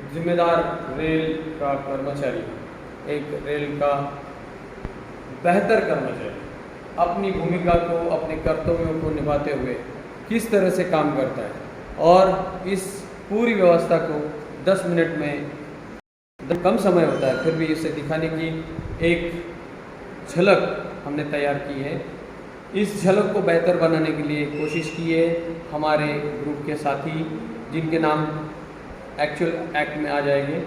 जिम्मेदार रेल का कर्मचारी, एक रेल का बेहतर कर्मचारी अपनी भूमिका को, अपने कर्तव्यों को निभाते हुए किस तरह से काम करता है और इस पूरी व्यवस्था को 10 मिनट में कम समय होता है फिर भी इसे दिखाने की एक झलक हमने तैयार की है। इस झलक को बेहतर बनाने के लिए कोशिश की है हमारे ग्रुप के साथी, जिनके नाम एक्चुअल एक्ट में आ जाएंगे।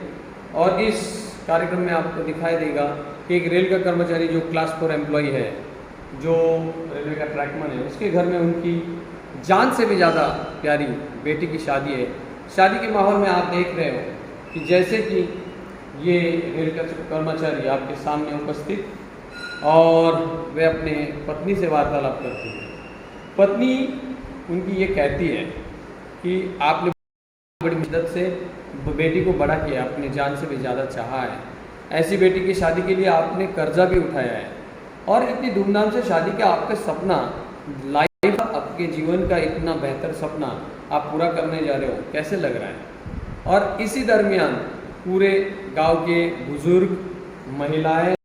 और इस कार्यक्रम में आपको दिखाई देगा कि एक रेल का कर्मचारी जो क्लास 4 एम्प्लॉय है, जो रेलवे का ट्रैकमैन है, उसके घर में उनकी जान से भी ज़्यादा प्यारी बेटी की शादी है। शादी के माहौल में आप देख रहे हो कि जैसे कि ये रेल का कर्मचारी आपके सामने उपस्थित और वे अपने पत्नी से वार्तालाप करती है। पत्नी उनकी ये कहती है कि आपने बड़ी मदद से बेटी को बड़ा किया, अपनी जान से भी ज़्यादा चाहा है। ऐसी बेटी की शादी के लिए आपने कर्जा भी उठाया है और इतनी धूमधाम से शादी का आपका सपना, लाइफ आपके जीवन का इतना बेहतर सपना आप पूरा करने जा रहे हो, कैसे लग रहा है? और इसी दरमियान पूरे गांव के बुजुर्ग, महिलाएं,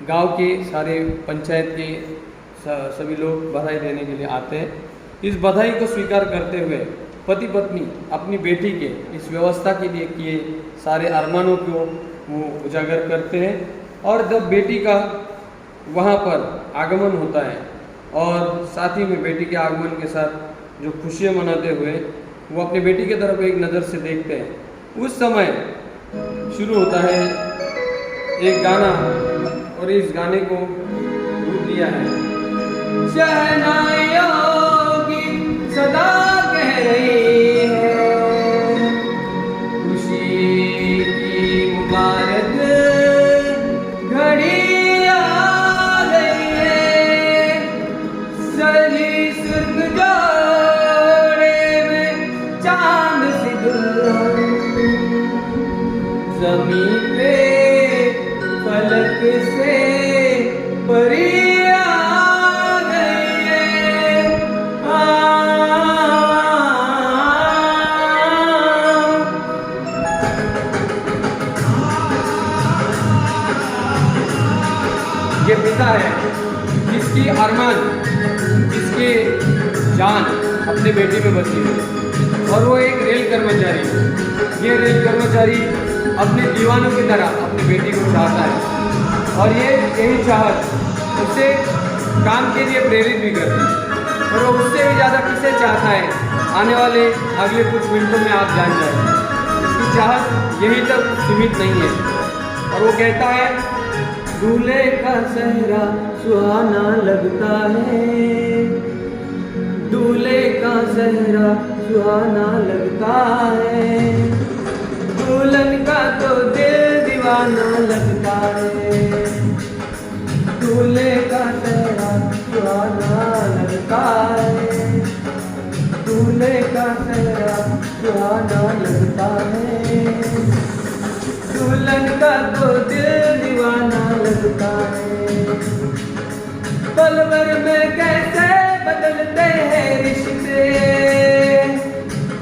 गांव के सारे पंचायत के सभी लोग बधाई देने के लिए आते हैं। इस बधाई को स्वीकार करते हुए पति पत्नी अपनी बेटी के इस व्यवस्था के लिए किए सारे अरमानों को वो उजागर करते हैं। और जब बेटी का वहाँ पर आगमन होता है और साथ ही में बेटी के आगमन के साथ जो खुशियाँ मनाते हुए वो अपनी बेटी की तरफ एक नज़र से देखते हैं, उस समय शुरू होता है एक गाना और इस गाने को रूप दिया है शहनाइयों की सदा कह रही है, खुशी की मुबारक घड़ी आ गई है, सजी सुर्ख जोड़े में चांद सी दुल्हन, ज़मीं पे फलक से परी ये पिता है जिसकी अरमान, जिसकी जान अपने बेटे में बसी है और वो एक रेल कर्मचारी है। ये रेल कर्मचारी अपने दीवानों की तरह अपनी बेटी को चाहता है और ये यही चाहत उसे काम के लिए प्रेरित भी करती है और वो उससे भी ज़्यादा किसे चाहता है आने वाले अगले कुछ मिनटों में आप जान जाएंगे। इसकी चाहत यहीं तक सीमित नहीं है और वो कहता है दूल्हे का सेहरा सुहाना लगता है, दूल्हे का सेहरा सुहाना लगता है, दुल्हन का तो दिल दीवाना लगता है, दूल्हे का सेहरा सुहाना लगता है, दूल्हे का सेहरा सुहाना लगता है, दुल्हन का तो दिल दीवाना लगता है। पल भर में कैसे बदलते हैं रिश्ते,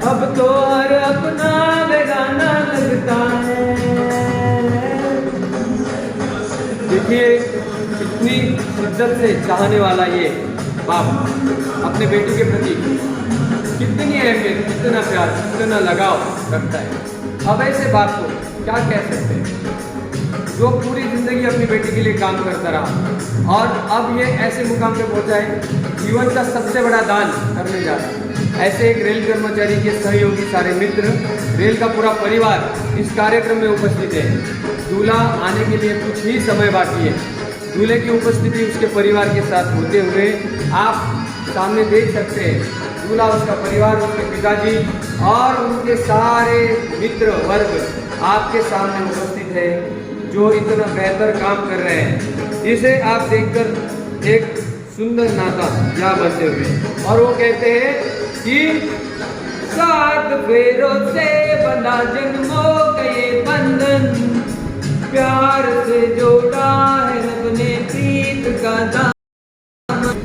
अब तो हर अपना बेगाना लगता है। देखिए कितनी शिद्दत से चाहने वाला ये बाप अपने बेटी के प्रति कितनी अहमियत, कितना प्यार, कितना लगाव रखता है। अब ऐसे बाप को क्या कह सकते हैं जो पूरी जिंदगी अपनी बेटी के लिए काम करता रहा और अब ये ऐसे मुकाम पे पहुंचा है, जीवन का सबसे बड़ा दान करने जा रहा है। ऐसे एक रेल कर्मचारी के सहयोगी, सारे मित्र, रेल का पूरा परिवार इस कार्यक्रम में उपस्थित है। दूल्हा आने के लिए कुछ ही समय बाकी है। दूल्हे की उपस्थिति उसके परिवार के साथ होते हुए आप सामने देख सकते हैं दूल्हा, उसका परिवार, उसके पिताजी और उनके सारे मित्र वर्ग आपके सामने उपस्थित है जो इतना बेहतर काम कर रहे हैं। इसे आप देखकर एक सुंदर नाता यहाँ बनते हुए और वो कहते हैं कि 7 फेरों से बंधा जन्मों का ये बंधन, प्यार से जोड़ा है रब ने प्रीत का दामन,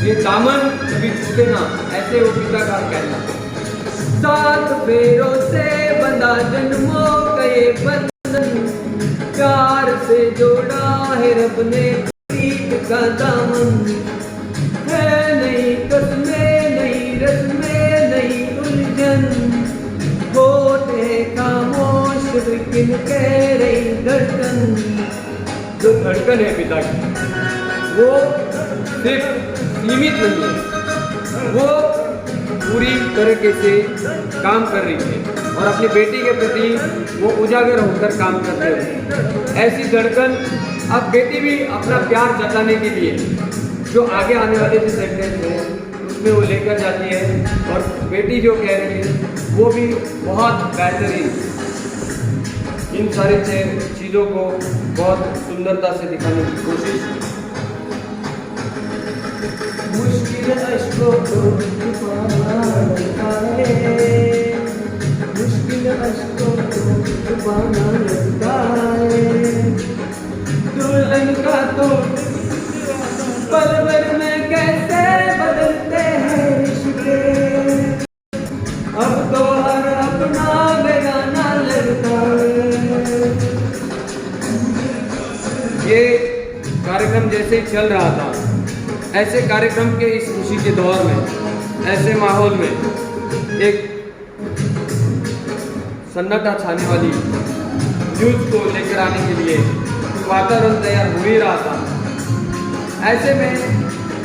ये दामन कभी छूटे ना, ऐसे वो पिता का कहना। फेरों से बंधा जन्मों का ये बंधन, प्यार से जोड़ा है रब ने प्रीत का दामन। है नहीं कसमें नहीं रस्में नहीं उलझन, होते खामोश लेकिन कह रही धड़कन। जो धड़कन है पिता की वो सिर्फ सीमित नहीं है, वो पूरी तरीके से काम कर रही है और अपनी बेटी के प्रति वो उजागर होकर काम करते हैं। ऐसी धड़कन अब बेटी भी अपना प्यार जताने के लिए जो आगे आने वाले जो सेंटेंस है उसमें वो लेकर जाती है और बेटी जो कह रही है वो भी बहुत बेहतरीन इन सारी चीज़ों को बहुत सुंदरता से दिखाने की कोशिश। मुश्किल अश्कों को छुपाना लगता है, मुश्किल अश्कों को छुपाना लगता है। दुल्हन का तो पल भर में कैसे बदलते हैं रिश्ते, अब तो हर अपना बेगाना लगता है। ये कार्यक्रम जैसे ही चल रहा था, ऐसे कार्यक्रम के इस खुशी के दौर में, ऐसे माहौल में एक सन्नाटा छाने वाली न्यूज़ को लेकर आने के लिए वातावरण तैयार हो ही रहा था। ऐसे में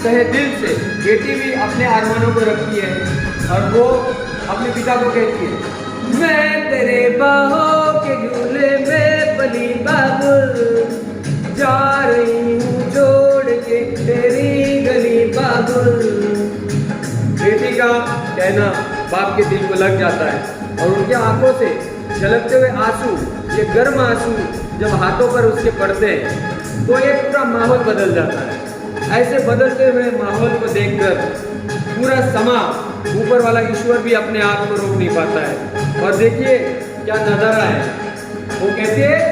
तहे दिल से बेटी भी अपने अरमानों को रखती है और वो अपने पिता को कहती है, मैं तेरे बाहों के झूले में पली बाबुल, जा रही हूँ छोड़ के तेरी गली बाबुल। बेटी का कहना बाप के दिल को लग जाता है और उनके आंखों से झलकते हुए आंसू, ये गर्म आंसू जब हाथों पर उसके पड़ते हैं तो ये पूरा माहौल बदल जाता है। ऐसे बदलते हुए माहौल को देखकर पूरा समा ऊपर वाला ईश्वर भी अपने आप को रोक नहीं पाता है। और देखिए क्या नजारा है, वो कहते हैं,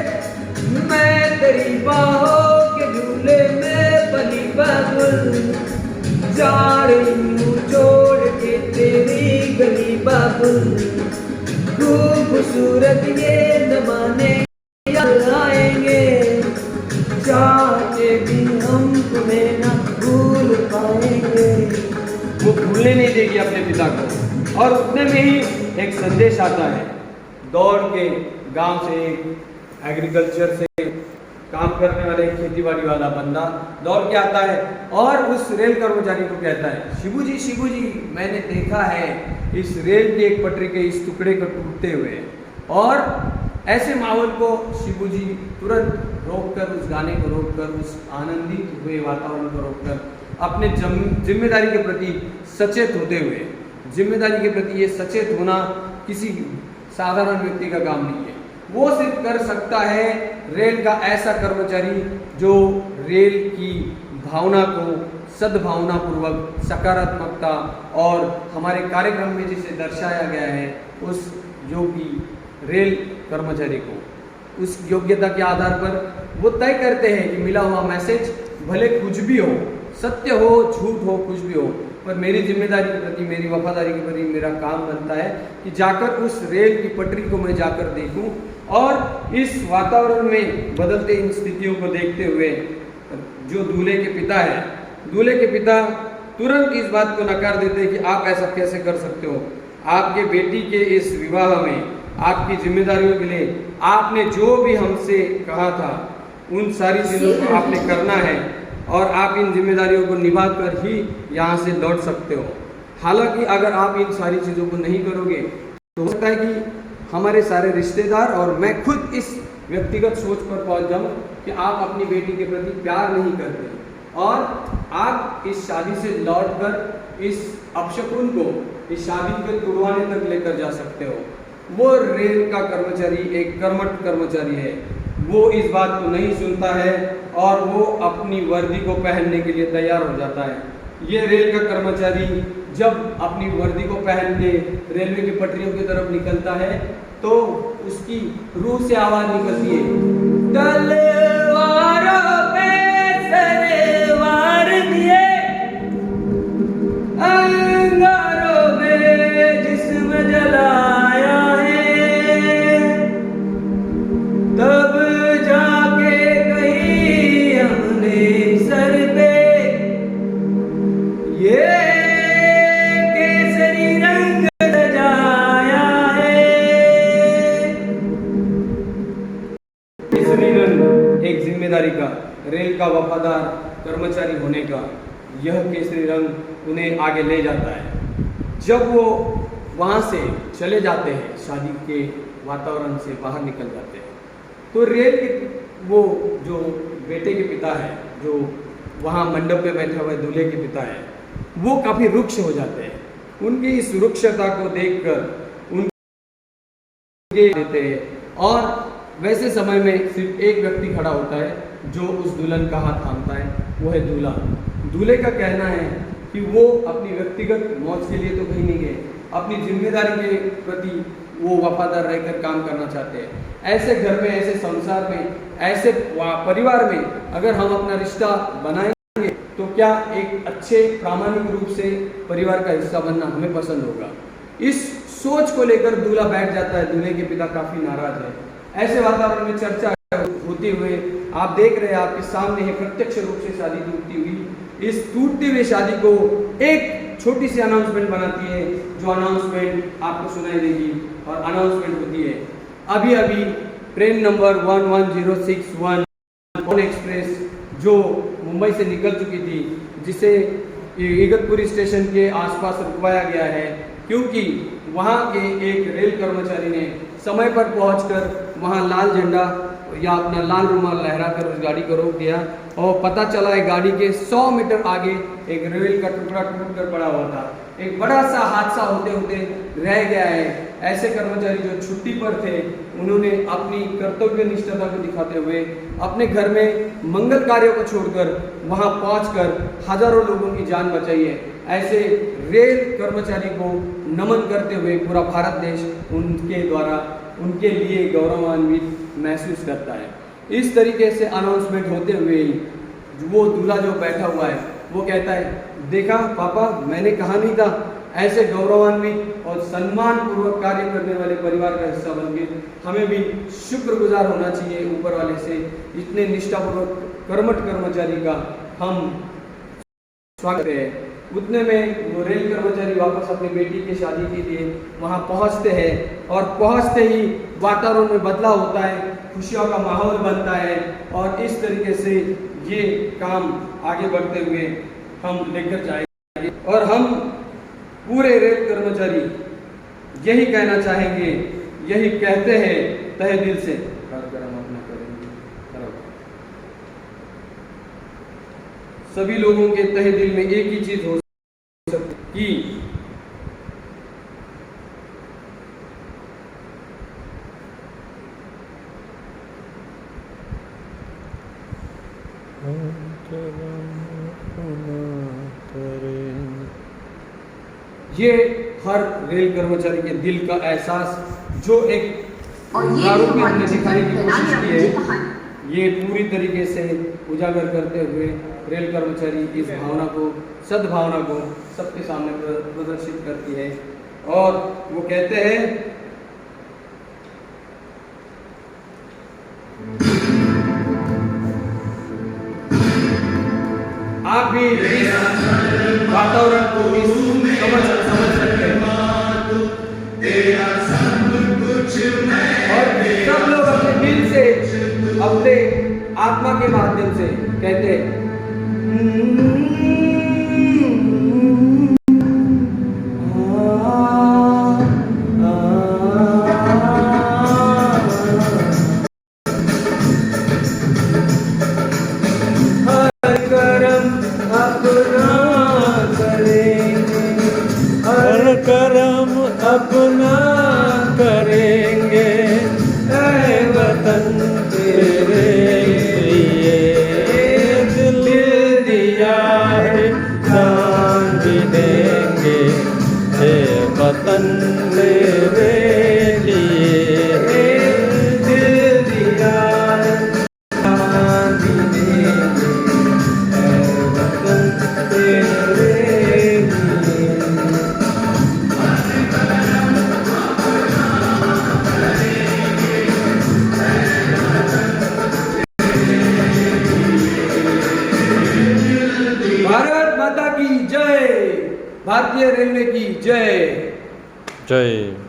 मैं तेरी बाहों के झूले में पली बाबुल, जा रही हूँ छोड़ के तेरी गली बाबुल। खूबसूरत ये जमाने याद आएंगे, चाहे भी हम तुम्हें ना भूल पाएंगे। वो भूलने नहीं देगी अपने पिता को। और उतने में ही एक संदेश आता है, दौड़ के गांव से एग्रीकल्चर से काम करने वाले खेती बाड़ी वाला बंदा दौड़ के आता है और उस रेल कर्मचारी को कहता है, शिबू जी मैंने देखा है इस रेल की एक पटरी के इस टुकड़े को टूटते हुए। और ऐसे माहौल को शिबू जी तुरंत रोककर, उस गाने को रोककर, उस आनंदित हुए वातावरण को रोककर अपने जिम्मेदारी के प्रति सचेत होते हुए, जिम्मेदारी के प्रति ये सचेत होना किसी साधारण व्यक्ति का काम नहीं है। वो सिर्फ कर सकता है रेल का ऐसा कर्मचारी जो रेल की भावना को सद्भावना पूर्वक, सकारात्मकता और हमारे कार्यक्रम में जिसे दर्शाया गया है उस योगी रेल कर्मचारी को उस योग्यता के आधार पर वो तय करते हैं कि मिला हुआ मैसेज भले कुछ भी हो, सत्य हो, झूठ हो, कुछ भी हो, पर मेरी जिम्मेदारी के प्रति, मेरी वफादारी के प्रति मेरा काम बनता है कि जाकर उस रेल की पटरी को मैं जाकर देखूं और इस वातावरण में बदलते इन स्थितियों को देखते हुए जो दूल्हे के पिता है, दूल्हे के पिता तुरंत इस बात को नकार देते हैं कि आप ऐसा कैसे कर सकते हो। आपके बेटी के इस विवाह में आपकी जिम्मेदारियों के लिए आपने जो भी हमसे कहा था उन सारी चीज़ों को आपने करना है और आप इन जिम्मेदारियों को निभा कर ही यहाँ से लौट सकते हो। हालांकि अगर आप इन सारी चीज़ों को नहीं करोगे तो हो सकता है कि हमारे सारे रिश्तेदार और मैं खुद इस व्यक्तिगत सोच पर पहुँच जाऊँ कि आप अपनी बेटी के प्रति प्यार नहीं करते और आप इस शादी से लौटकर इस अपशकुन को, इस शादी के तुड़वाने तक लेकर जा सकते हो। वो रेल का कर्मचारी एक कर्मठ कर्मचारी है, वो इस बात को नहीं सुनता है और वो अपनी वर्दी को पहनने के लिए तैयार हो जाता है। ये रेल का कर्मचारी जब अपनी वर्दी को पहन के रेलवे की पटरियों की तरफ निकलता है तो उसकी रूह से आवाज निकलती है, तलवारों पे तलवार दिए, अंगारों में जिस्म जलाया, रेल का वफादार कर्मचारी होने का यह केसरी रंग उन्हें आगे ले जाता है। जब वो वहाँ से चले जाते हैं, शादी के वातावरण से बाहर निकल जाते हैं, तो रेल के वो जो बेटे के पिता है, जो वहाँ मंडप में बैठे हुए दूल्हे के पिता है, वो काफ़ी रुक्ष हो जाते हैं। उनकी इस रुक्षता को देखकर उनके देते हैं और वैसे समय में सिर्फ एक व्यक्ति खड़ा होता है जो उस दुल्हन का हाथ थामता है, वो है दूल्हा। दूल्हे का कहना है कि वो अपनी व्यक्तिगत मौज के लिए तो कहीं नहीं गए, अपनी जिम्मेदारी के प्रति वो वफादार रहकर काम करना चाहते हैं। ऐसे घर में, ऐसे संसार में, ऐसे परिवार में अगर हम अपना रिश्ता बनाएंगे तो क्या एक अच्छे प्रामाणिक रूप से परिवार का हिस्सा बनना हमें पसंद होगा। इस सोच को लेकर दूल्हा बैठ जाता है, दूल्हे के पिता काफी नाराज है। ऐसे वातावरण में चर्चा होते हुए आप देख रहे हैं, आपके सामने है प्रत्यक्ष रूप से शादी टूटती हुई। इस टूटती हुई शादी को एक छोटी सी अनाउंसमेंट बनाती है, जो अनाउंसमेंट आपको सुनाई देगी और अनाउंसमेंट होती है, अभी अभी ट्रेन नंबर 11061 एक्सप्रेस जो मुंबई से निकल चुकी थी, जिसे इगतपुरी स्टेशन के आसपास रुकवाया गया है क्योंकि वहाँ के एक रेल कर्मचारी ने समय पर पहुंचकर वहाँ लाल झंडा या अपना लाल रुमाल लहराकर उस गाड़ी को रोक दिया और पता चला है गाड़ी के 100 मीटर आगे एक रेल का टुकड़ा टूट कर पड़ा हुआ था। एक बड़ा सा हादसा होते होते रह गया है। ऐसे कर्मचारी जो छुट्टी पर थे, उन्होंने अपनी कर्तव्य निष्ठता को दिखाते हुए अपने घर में मंगल कार्यों को छोड़कर वहां पहुंचकर हजारों लोगों की जान बचाई है। ऐसे रेल कर्मचारी को नमन करते हुए पूरा भारत देश उनके द्वारा उनके लिए गौरवान्वित महसूस करता है। इस तरीके से अनाउंसमेंट होते हुए वो दूल्हा जो बैठा हुआ है वो कहता है, देखा पापा, मैंने कहा नहीं था। ऐसे गौरवान्वित और सम्मान पूर्वक कार्य करने वाले परिवार का हिस्सा बन के हमें भी शुक्रगुजार होना चाहिए ऊपर वाले से। इतने निष्ठापूर्वक कर्मठ कर्मचारी का हम स्वागत है। उतने में वो रेल कर्मचारी वापस अपनी बेटी की शादी के लिए वहां पहुंचते हैं और पहुंचते ही वातावरण में बदलाव होता है, खुशियों का माहौल बनता है और इस तरीके से ये काम आगे बढ़ते हुए हम लेकर जाएंगे। और हम पूरे रेल कर्मचारी यही कहना चाहेंगे, यही कहते हैं तहे दिल से, सभी लोगों के तहे दिल में एक ही चीज हो सकती कि ये हर रेल कर्मचारी के दिल का एहसास जो एक प्रारूप में हमने दिखाने की कोशिश की है, ये पूरी तरीके से उजागर करते हुए रेल कर्मचारी इस भावना को, सद्भावना को सबके सामने प्रदर्शित करती है। और वो कहते हैं, आप भी इस वातावरण को समझ सकते हैं और सब लोग अपने दिल से, अपने आत्मा के माध्यम से कहते हैं, कर्म अपना करेंगे, ऐ वतन तेरे लिए दिल दिया है, जान भी देंगे, ऐ वतन तेरे लिए दिल दिया है, जान भी देंगे, ऐ वतन तेरे लिए। भारत माता की जय, भारतीय रेलवे की जय। जय।